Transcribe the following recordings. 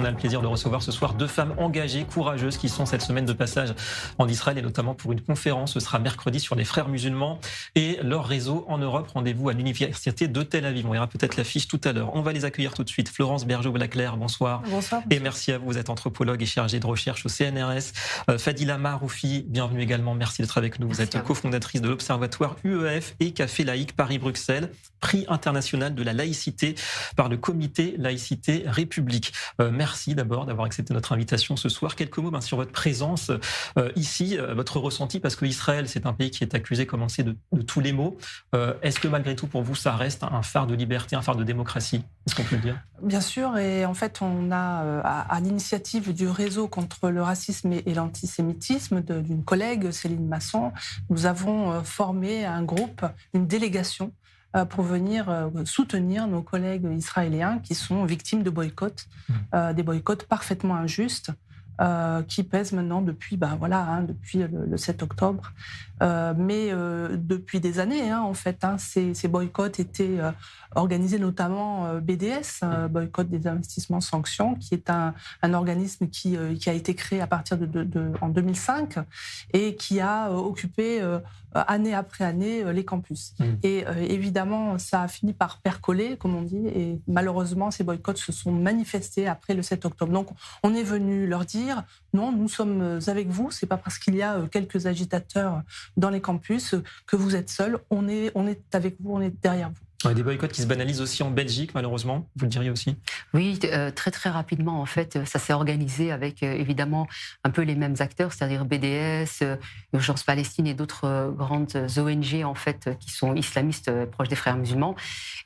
On a le plaisir de recevoir ce soir deux femmes engagées, courageuses, qui sont cette semaine de passage en Israël et notamment pour une conférence. Ce sera mercredi sur les frères musulmans et leur réseau en Europe. Rendez-vous à l'université de Tel Aviv. On verra peut-être l'affiche tout à l'heure. On va les accueillir tout de suite. Florence Bergeau-Blaclair, bonsoir. Bonsoir. Et merci à vous. Vous êtes anthropologue et chargée de recherche au CNRS. Fadila Maroufi, bienvenue également. Merci d'être avec nous. Vous êtes cofondatrice de l'Observatoire UEF et Café Laïque Paris-Bruxelles, prix international de la laïcité par le comité Laïcité République. Merci d'abord d'avoir accepté notre invitation ce soir. Quelques mots sur votre présence ici, votre ressenti, parce que Israël, c'est un pays qui est accusé, comme on sait, de tous les maux. Est-ce que malgré tout, pour vous, ça reste un phare de liberté, un phare de démocratie? Est-ce qu'on peut le dire? Bien sûr, et en fait, on a, à l'initiative du réseau contre le racisme et l'antisémitisme d'une collègue, Céline Masson, nous avons formé un groupe, une délégation, pour venir soutenir nos collègues israéliens qui sont victimes de boycotts, des boycotts parfaitement injustes, qui pèsent maintenant depuis, depuis le 7 octobre. Mais depuis des années, en fait, ces boycotts étaient organisés notamment BDS, Boycott des investissements sanctions, qui est un organisme qui a été créé à partir en 2005 et qui a occupé année après année les campus. Et évidemment, ça a fini par percoler, comme on dit, et malheureusement, ces boycotts se sont manifestés après le 7 octobre. Donc, on est venu leur dire, non, nous sommes avec vous, c'est pas parce qu'il y a quelques agitateurs dans les campus que vous êtes seuls, on est avec vous, on est derrière vous. Des boycotts qui se banalisent aussi en Belgique, malheureusement, vous le diriez aussi? Oui, très très rapidement, en fait, ça s'est organisé avec évidemment un peu les mêmes acteurs, c'est-à-dire BDS, Urgence Palestine et d'autres grandes ONG, en fait, qui sont islamistes proches des frères musulmans.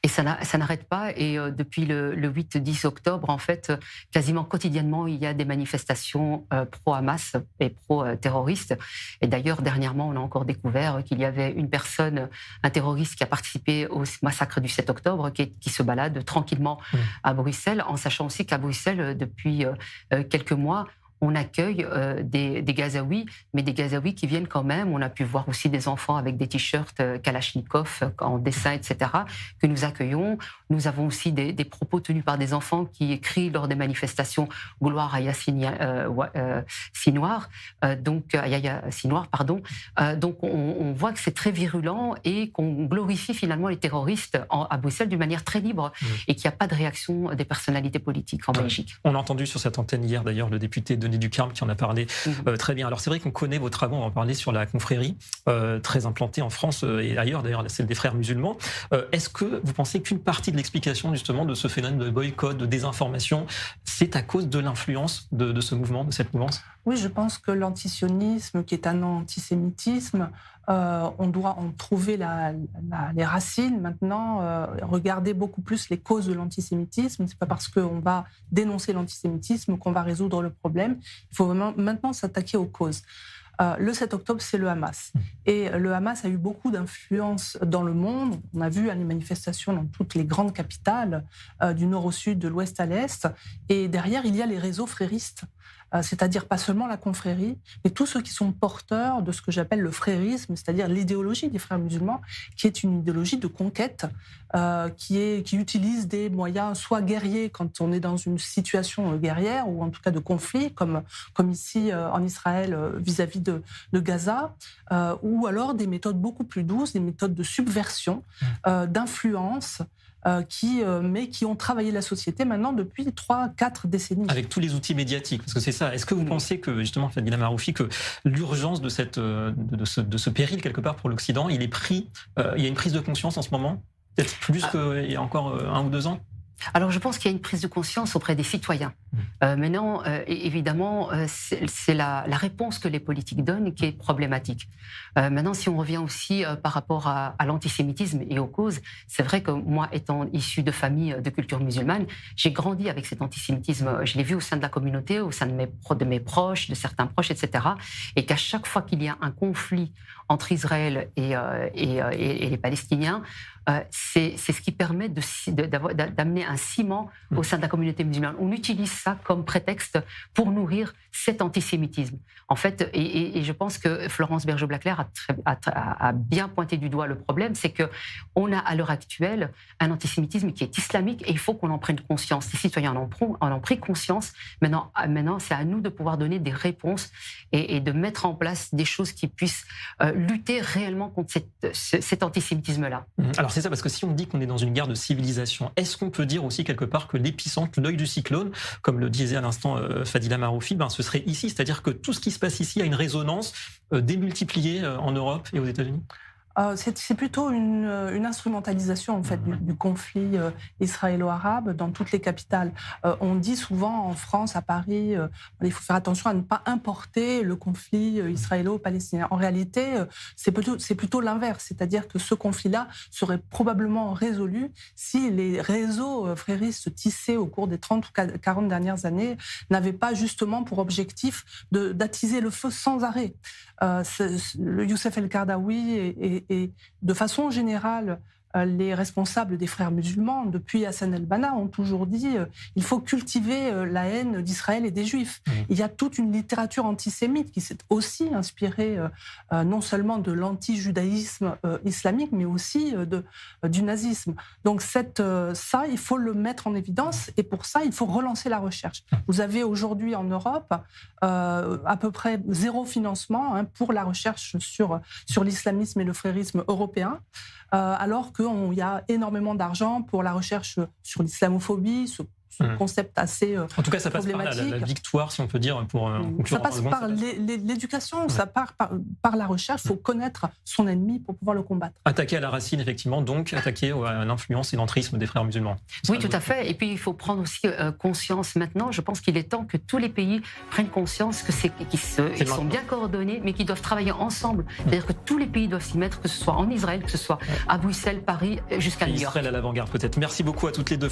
Et ça n'arrête pas. Et depuis le 8-10 octobre, en fait, quasiment quotidiennement, il y a des manifestations pro-Hamas et pro-terroristes. Et d'ailleurs, dernièrement, on a encore découvert qu'il y avait une personne, un terroriste qui a participé au massacre du 7 octobre, qui se balade tranquillement à Bruxelles, en sachant aussi qu'à Bruxelles, depuis quelques mois, on accueille des Gazaouis, mais des Gazaouis qui viennent quand même. On a pu voir aussi des enfants avec des t-shirts Kalachnikov en dessin, etc., que nous accueillons. Nous avons aussi des propos tenus par des enfants qui écrivent lors des manifestations « Gloire à Yaya Sinwar », donc on voit que c'est très virulent et qu'on glorifie finalement les terroristes à Bruxelles d'une manière très libre et qu'il n'y a pas de réaction des personnalités politiques en Belgique. On a entendu sur cette antenne hier d'ailleurs le député Denis Ducarme qui en a parlé très bien. Alors c'est vrai qu'on connaît vos travaux, on va en parler sur la confrérie, très implantée en France et ailleurs, d'ailleurs celle des frères musulmans. Est-ce que vous pensez qu'une partie de l'explication justement de ce phénomène de boycott, de désinformation, c'est à cause de l'influence de ce mouvement, de cette mouvance? Oui, je pense que l'antisionisme, qui est un antisémitisme, on doit en trouver les racines maintenant, regarder beaucoup plus les causes de l'antisémitisme. C'est pas parce qu'on va dénoncer l'antisémitisme qu'on va résoudre le problème. Il faut maintenant s'attaquer aux causes. Le 7 octobre, c'est le Hamas. Et le Hamas a eu beaucoup d'influence dans le monde. On a vu les manifestations dans toutes les grandes capitales, du nord au sud, de l'ouest à l'est. Et derrière, il y a les réseaux fréristes. C'est-à-dire pas seulement la confrérie, mais tous ceux qui sont porteurs de ce que j'appelle le frérisme, c'est-à-dire l'idéologie des frères musulmans, qui est une idéologie de conquête, qui utilise des moyens soit guerriers quand on est dans une situation guerrière, ou en tout cas de conflit, comme ici en Israël vis-à-vis de Gaza, ou alors des méthodes beaucoup plus douces, des méthodes de subversion, d'influence, qui ont travaillé la société maintenant depuis 3-4 décennies. Avec tous les outils médiatiques, parce que c'est ça. Est-ce que vous pensez que, justement, Fadila Maroufi, que l'urgence de ce péril, quelque part, pour l'Occident, il y a une prise de conscience en ce moment? Peut-être plus qu'il y a encore 1 ou 2 ans? Alors, je pense qu'il y a une prise de conscience auprès des citoyens. Maintenant, évidemment, c'est la réponse que les politiques donnent qui est problématique. Maintenant, si on revient aussi par rapport à l'antisémitisme et aux causes, c'est vrai que moi, étant issu de famille de culture musulmane, j'ai grandi avec cet antisémitisme. Je l'ai vu au sein de la communauté, au sein de mes proches, de certains proches, etc. Et qu'à chaque fois qu'il y a un conflit entre Israël et les Palestiniens, c'est ce qui permet d'amener un ciment au sein de la communauté musulmane. On utilise ça comme prétexte pour nourrir cet antisémitisme. En fait, et je pense que Florence Bergeau-Blaclair a bien pointé du doigt le problème, c'est qu'on a à l'heure actuelle un antisémitisme qui est islamique et il faut qu'on en prenne conscience. Les citoyens en ont pris conscience. Maintenant, c'est à nous de pouvoir donner des réponses et de mettre en place des choses qui puissent lutter réellement contre cet antisémitisme-là. Alors c'est ça, parce que si on dit qu'on est dans une guerre de civilisation, est-ce qu'on peut dire aussi quelque part que l'épicentre, l'œil du cyclone, comme le disait à l'instant Fadila Maroufi, ce serait ici, c'est-à-dire que tout ce qui se passe ici a une résonance démultipliée en Europe et aux États-Unis? C'est plutôt une instrumentalisation en fait du conflit israélo-arabe dans toutes les capitales. On dit souvent en France, à Paris, il faut faire attention à ne pas importer le conflit israélo-palestinien. En réalité, c'est plutôt l'inverse, c'est-à-dire que ce conflit-là serait probablement résolu si les réseaux fréristes tissés au cours des 30 ou 40 dernières années n'avaient pas justement pour objectif d'attiser le feu sans arrêt. Le Youssef El-Qaradawi et de façon générale, les responsables des frères musulmans, depuis Hassan el-Banna, ont toujours dit il faut cultiver la haine d'Israël et des Juifs. Il y a toute une littérature antisémite qui s'est aussi inspirée non seulement de l'anti-judaïsme islamique, mais aussi du nazisme. Donc ça, il faut le mettre en évidence et pour ça, il faut relancer la recherche. Vous avez aujourd'hui en Europe à peu près 0 financement pour la recherche sur l'islamisme et le frérisme européen, alors qu'il y a énormément d'argent pour la recherche sur l'islamophobie, ce concept assez en tout cas, ça passe par la victoire, si on peut dire, pour ça passe par l'éducation, ça part par la recherche. Il faut connaître son ennemi pour pouvoir le combattre. Attaquer à la racine, effectivement, donc attaquer à l'influence et l'entrisme des frères musulmans. Oui, tout à fait. Et puis, il faut prendre aussi conscience maintenant. Je pense qu'il est temps que tous les pays prennent conscience qu'ils sont bien coordonnés, mais qu'ils doivent travailler ensemble. C'est-à-dire que tous les pays doivent s'y mettre, que ce soit en Israël, que ce soit à Bruxelles, Paris, jusqu'à New York. Israël à l'avant-garde, peut-être. Merci beaucoup à toutes les deux.